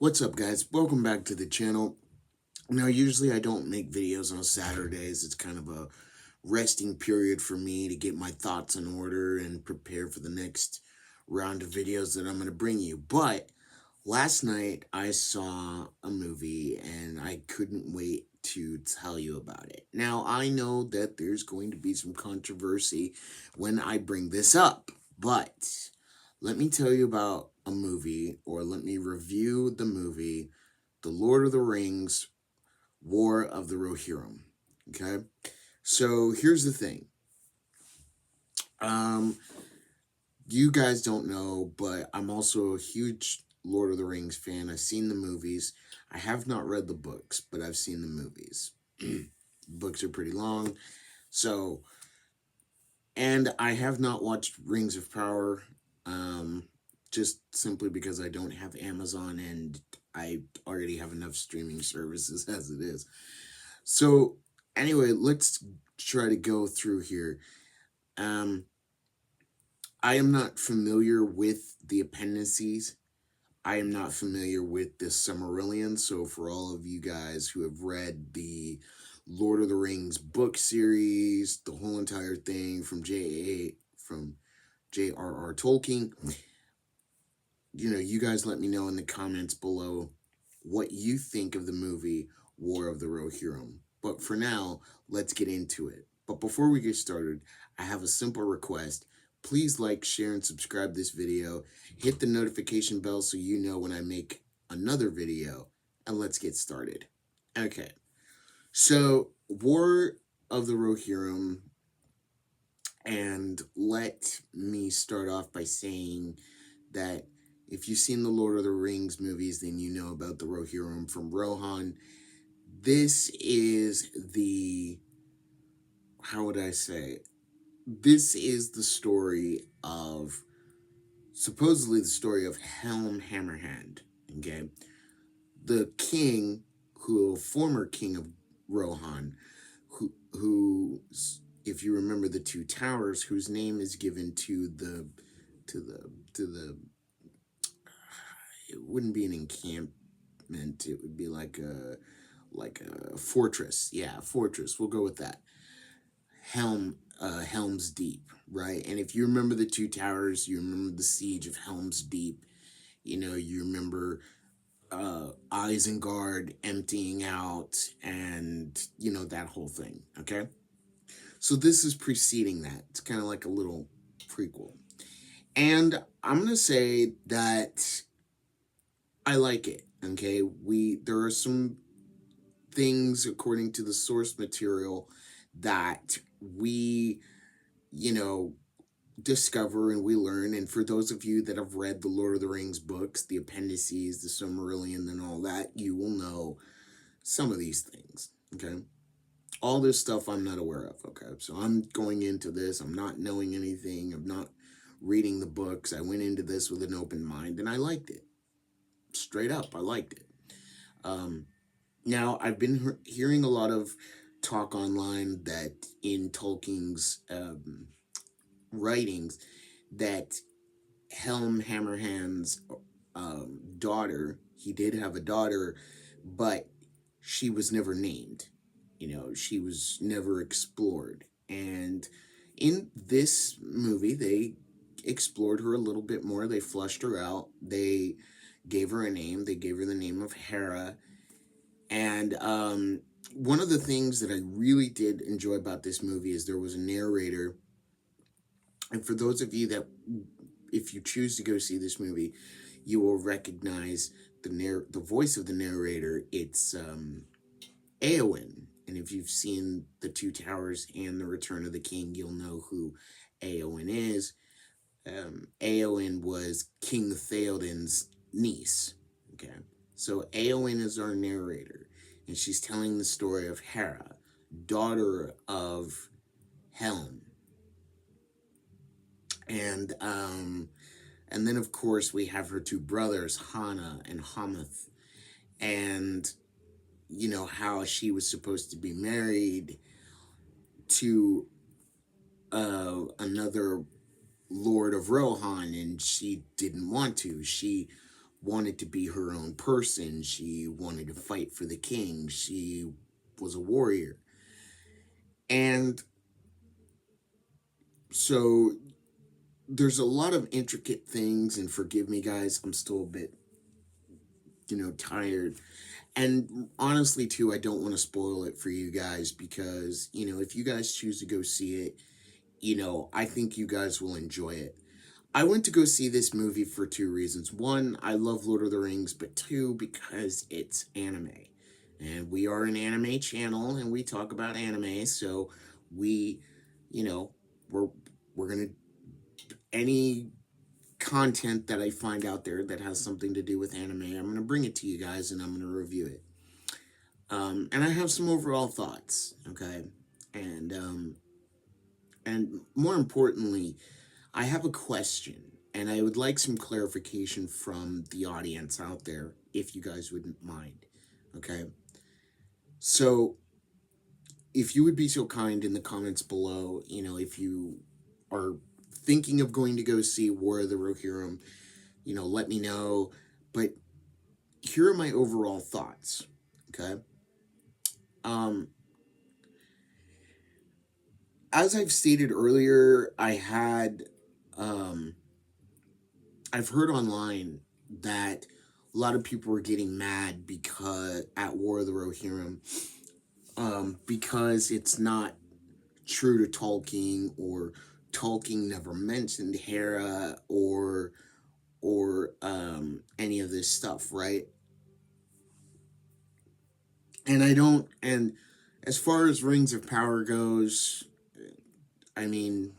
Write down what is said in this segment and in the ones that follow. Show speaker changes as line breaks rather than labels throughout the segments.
What's up, guys? Welcome back to the channel. Now, usually I don't make videos on Saturdays. It's kind of a resting period for me to get my thoughts in order and prepare for the next round of videos that I'm going to bring you. But last night I saw a movie and I couldn't wait to tell you about it. Now, I know that there's going to be some controversy when I bring this up, but let me tell you about a movie, or let me review the movie, The Lord of the Rings, War of the Rohirrim. Okay? So here's the thing. Um, you guys don't know, but I'm also a huge Lord of the Rings fan. I've seen the movies. I have not read the books, but I've seen the movies. Books are pretty long. So, and I have not watched Rings of Power, just simply because I don't have Amazon and I already have enough streaming services as it is. So, anyway, let's try to go through here. Um, I am not familiar with the appendices. I am not familiar with the Silmarillion, so for all of you guys who have read the Lord of the Rings book series, the whole entire thing from J.R.R. Tolkien, you guys let me know in the comments below what you think of the movie War of the Rohirrim. But for now, let's get into it. But before we get started, I have a simple request. Please like, share, and subscribe this video. Hit the notification bell so you know when I make another video. And let's get started. Okay, so War of the Rohirrim, and let me start off by saying that if you've seen the Lord of the Rings movies, then you know about the Rohirrim from Rohan. This is how would I say? This is the story of, supposedly the story of Helm Hammerhand, okay? The king, former king of Rohan, who, if you remember the two towers, whose name is given to the it wouldn't be an encampment, it would be like a fortress. Yeah, fortress, we'll go with that. Helm's Deep, right? And if you remember the two towers, you remember the siege of Helm's Deep. You remember Isengard emptying out, and that whole thing. Okay, so this is preceding that. It's kind of like a little prequel, and I'm gonna say that I like it. Okay, there are some things according to the source material that we, you know, discover and we learn. And for those of you that have read the Lord of the Rings books, the appendices, the Silmarillion, and all that, you will know some of these things. Okay, all this stuff I'm not aware of. Okay, so I'm going into this, I'm not knowing anything, I'm not reading the books. I went into this with an open mind and I liked it. Straight up, I liked it. Now, I've been hearing a lot of talk online that in Tolkien's writings, that Helm Hammerhand's daughter, he did have a daughter, but she was never named. She was never explored. And in this movie, they explored her a little bit more. They flushed her out. They gave her a name. They gave her the name of Hera. And one of the things that I really did enjoy about this movie is there was a narrator. And for those of you that, if you choose to go see this movie, you will recognize the voice of the narrator. It's Eowyn. And if you've seen The Two Towers and The Return of the King, you'll know who Eowyn is. Eowyn was King Theoden's niece. Okay, so Eowyn is our narrator, and she's telling the story of Hera, daughter of Helm. And then of course we have her two brothers, Hana and Hamath, and how she was supposed to be married to another Lord of Rohan, and she didn't want to. She wanted to be her own person. She wanted to fight for the king. She was a warrior. And so there's a lot of intricate things, and forgive me, guys, I'm still a bit, tired. And honestly, too, I don't want to spoil it for you guys because, if you guys choose to go see it, I think you guys will enjoy it. I went to go see this movie for two reasons. One, I love Lord of the Rings, but two, because it's anime. And we are an anime channel and we talk about anime, so we, you know, we're gonna any content that I find out there that has something to do with anime, I'm gonna bring it to you guys and I'm gonna review it. And I have some overall thoughts, okay? And and more importantly, I have a question, and I would like some clarification from the audience out there, if you guys wouldn't mind. Okay? So, if you would be so kind in the comments below, if you are thinking of going to go see War of the Rohirrim, let me know. But here are my overall thoughts. Okay? Um, as I've stated earlier, I've heard online that a lot of people were getting mad because at War of the Rohirrim, because it's not true to Tolkien, or Tolkien never mentioned Hera or any of this stuff, right? And I don't. And as far as Rings of Power goes, I mean,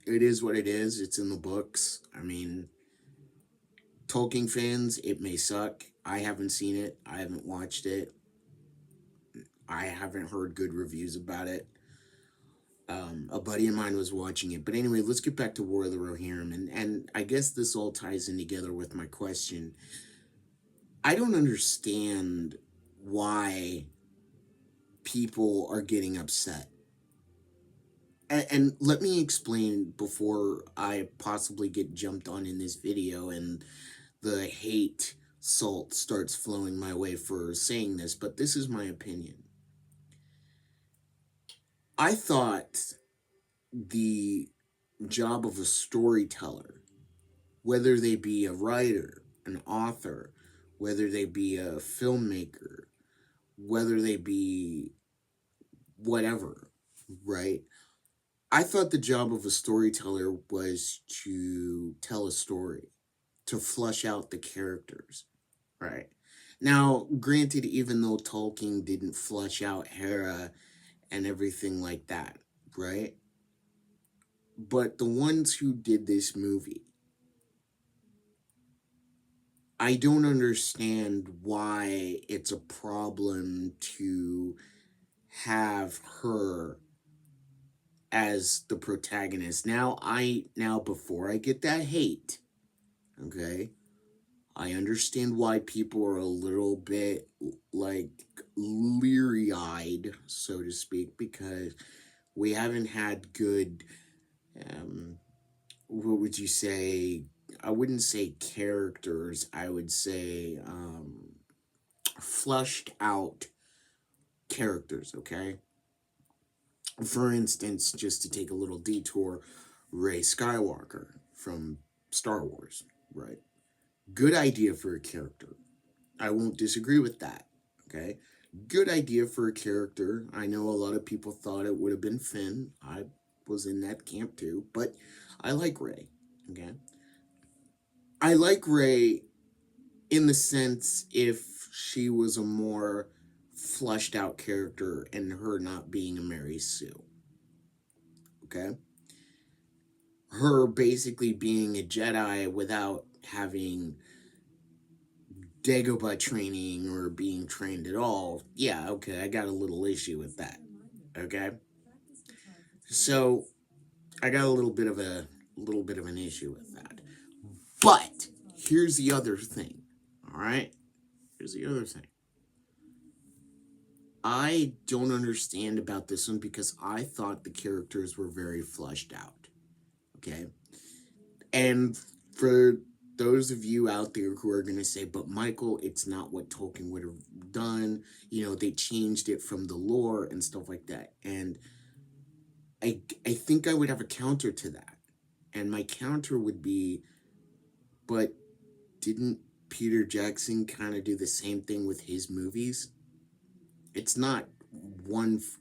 it is what it is. It's in the books. I mean, Tolkien fans, it may suck. I haven't seen it. I haven't watched it. I haven't heard good reviews about it. A buddy of mine was watching it. But anyway, let's get back to War of the Rohirrim. And I guess this all ties in together with my question. I don't understand why people are getting upset. And let me explain before I possibly get jumped on in this video and the hate salt starts flowing my way for saying this, but this is my opinion. I thought the job of a storyteller, whether they be a writer, an author, whether they be a filmmaker, whether they be whatever, right? I thought the job of a storyteller was to tell a story, to flush out the characters, right? Now, granted, even though Tolkien didn't flush out Hera and everything like that, right? But the ones who did this movie, I don't understand why it's a problem to have her as the protagonist. Now before I get that hate, okay? I understand why people are a little bit like leery-eyed, so to speak, because we haven't had good what would you say? I wouldn't say characters, I would say flushed out characters, okay? For instance, just to take a little detour, Rey Skywalker from Star Wars, right? Good idea for a character. I won't disagree with that, okay? Good idea for a character. I know a lot of people thought it would have been Finn. I was in that camp too, but I like Rey, okay? I like Rey in the sense if she was a more fleshed out character and her not being a Mary Sue, okay? Her basically being a Jedi without having Dagobah training or being trained at all, yeah, okay, I got a little issue with that, okay? So, I got a little bit of an issue with that. But, here's the other thing, alright? Here's the other thing. I don't understand about this one because I thought the characters were very fleshed out, okay? And for those of you out there who are going to say, but Michael, it's not what Tolkien would have done. They changed it from the lore and stuff like that. And I think I would have a counter to that. And my counter would be, but didn't Peter Jackson kind of do the same thing with his movies? It's not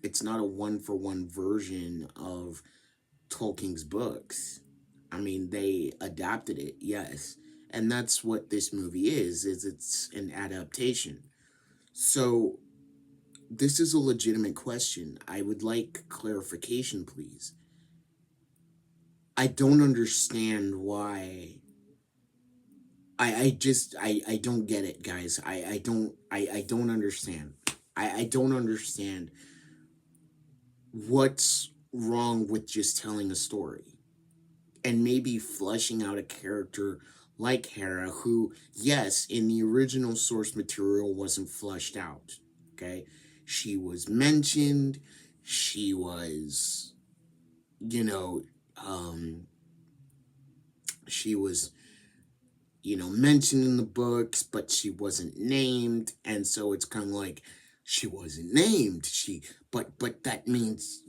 it's not a one for one version of Tolkien's books. I mean, they adapted it, yes. And that's what this movie is it's an adaptation. So, this is a legitimate question. I would like clarification, please. I don't understand why. I don't get it, guys. I don't understand. I don't understand what's wrong with just telling a story and maybe fleshing out a character like Hera, who, yes, in the original source material wasn't fleshed out. Okay? She was mentioned, she was, you know, she was, mentioned in the books, but she wasn't named. And so it's kind of like she wasn't named. But that means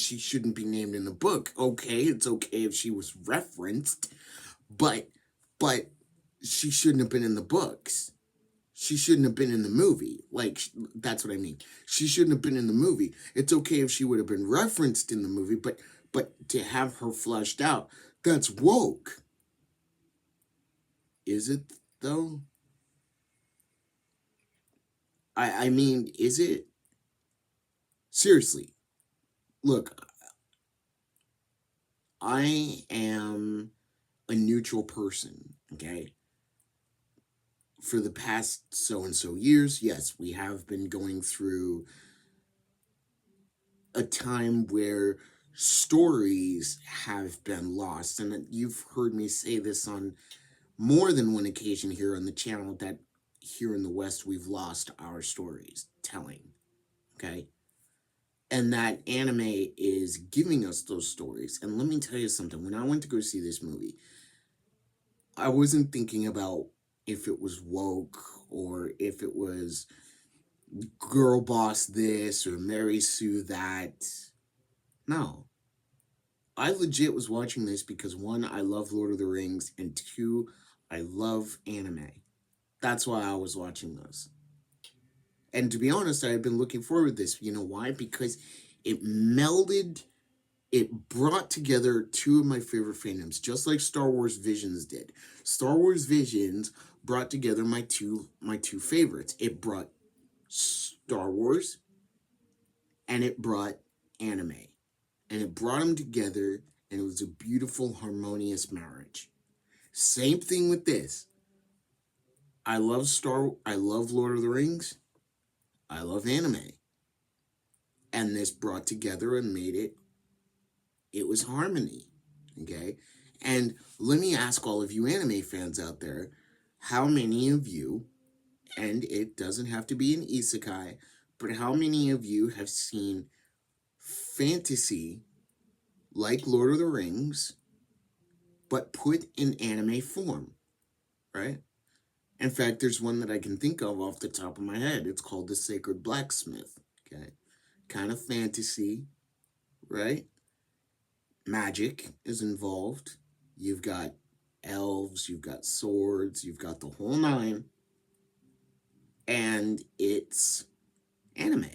she shouldn't be named in the book. Okay, it's okay if she was referenced, but but she shouldn't have been in the books. She shouldn't have been in the movie. Like, that's what I mean. She shouldn't have been in the movie. It's okay if she would have been referenced in the movie, but to have her fleshed out, that's woke. Is it though? I mean, is it? Seriously. Look, I am a neutral person, okay? For the past so and so years, yes, we have been going through a time where stories have been lost. And you've heard me say this on more than one occasion here on the channel that here in the West, we've lost our stories telling, okay? And that anime is giving us those stories. And let me tell you something. When I went to go see this movie, I wasn't thinking about if it was woke or if it was girl boss this or Mary Sue that. No. I legit was watching this because one, I love Lord of the Rings, and two, I love anime. That's why I was watching this. And to be honest, I had been looking forward to this. You know why? Because it melded, it brought together two of my favorite fandoms, just like Star Wars Visions did. Star Wars Visions brought together my two favorites. It brought Star Wars and it brought anime. And it brought them together, and it was a beautiful, harmonious marriage. Same thing with this. I love Lord of the Rings. I love anime. And this brought together and made it was harmony. Okay? And let me ask all of you anime fans out there, how many of you, and it doesn't have to be an isekai, but how many of you have seen fantasy like Lord of the Rings, but put in anime form, right? In fact, there's one that I can think of off the top of my head. It's called The Sacred Blacksmith, okay? Kind of fantasy, right? Magic is involved. You've got elves, you've got swords, you've got the whole nine. And it's anime.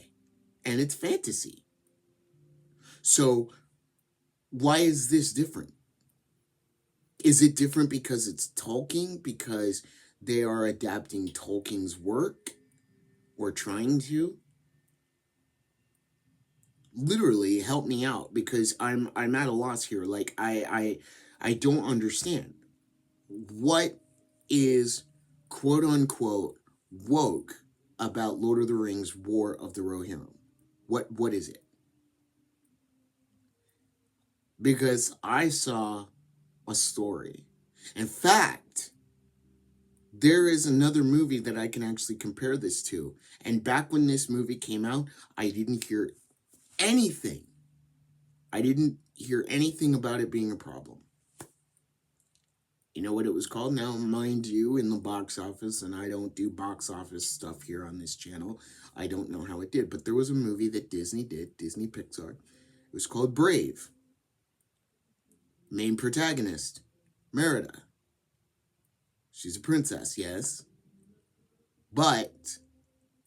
And it's fantasy. So, why is this different? Is it different because it's Tolkien? Because they are adapting Tolkien's work? Or trying to? Literally help me out, because I'm at a loss here. Like, I don't understand. What is quote unquote woke about Lord of the Rings War of the Rohirrim? What is it? Because I saw a story. In fact, there is another movie that I can actually compare this to. And back when this movie came out, I didn't hear anything. I didn't hear anything about it being a problem. You know what it was called? Now, mind you, in the box office, and I don't do box office stuff here on this channel. I don't know how it did, but there was a movie that Disney did, Disney Pixar. It was called Brave. Main protagonist, Merida. She's a princess, yes, but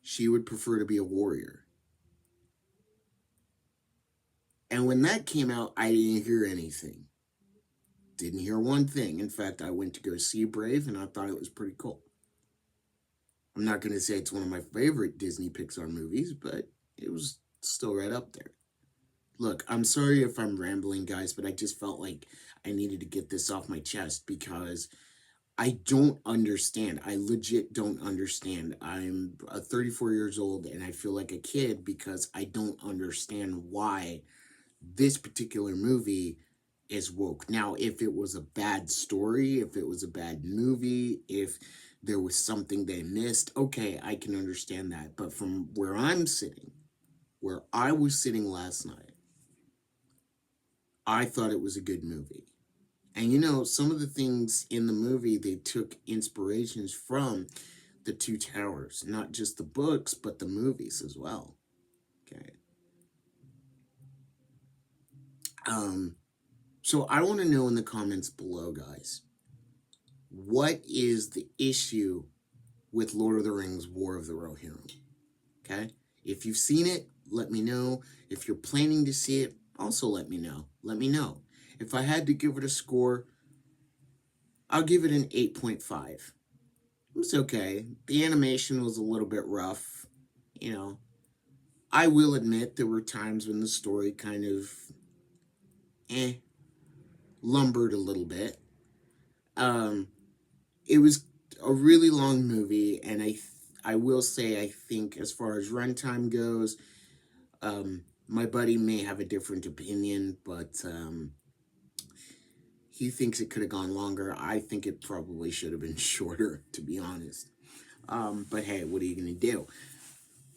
she would prefer to be a warrior. And when that came out, I didn't hear anything. Didn't hear one thing. In fact, I went to go see Brave, and I thought it was pretty cool. I'm not going to say it's one of my favorite Disney Pixar movies, but it was still right up there. Look, I'm sorry if I'm rambling, guys, but I just felt like I needed to get this off my chest because I don't understand. I legit don't understand. I'm 34 years old and I feel like a kid because I don't understand why this particular movie is woke. Now, if it was a bad story, if it was a bad movie, if there was something they missed, okay, I can understand that. But from where I'm sitting, where I was sitting last night, I thought it was a good movie. And you know, some of the things in the movie, they took inspirations from the Two Towers, not just the books, but the movies as well. Okay. So I want to know in the comments below, guys, what is the issue with Lord of the Rings, War of the Rohirrim? Okay. If you've seen it, let me know. If you're planning to see it, also let me know. Let me know. If I had to give it a score, I'll give it an 8.5. It was okay. The animation was a little bit rough. You know, I will admit there were times when the story kind of lumbered a little bit. It was a really long movie, and I will say I think as far as runtime goes, my buddy may have a different opinion, but he thinks it could have gone longer. I think it probably should have been shorter, to be honest. But hey, what are you going to do?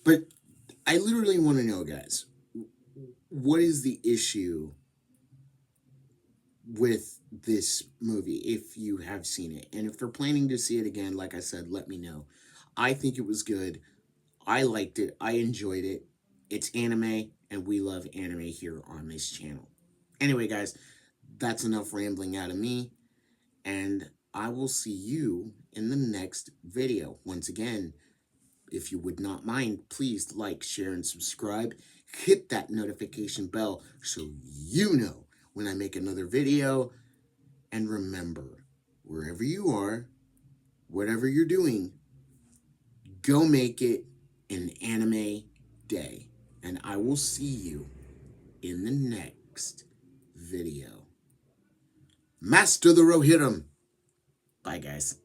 But I literally want to know, guys, what is the issue with this movie if you have seen it? And if you're planning to see it again, like I said, let me know. I think it was good. I liked it. I enjoyed it. It's anime, and we love anime here on this channel. Anyway, guys, that's enough rambling out of me, and I will see you in the next video. Once again, if you would not mind, please like, share, and subscribe. Hit that notification bell so you know when I make another video. And remember, wherever you are, whatever you're doing, go make it an anime day. And I will see you in the next video. Master the Rohirrim. Bye, guys.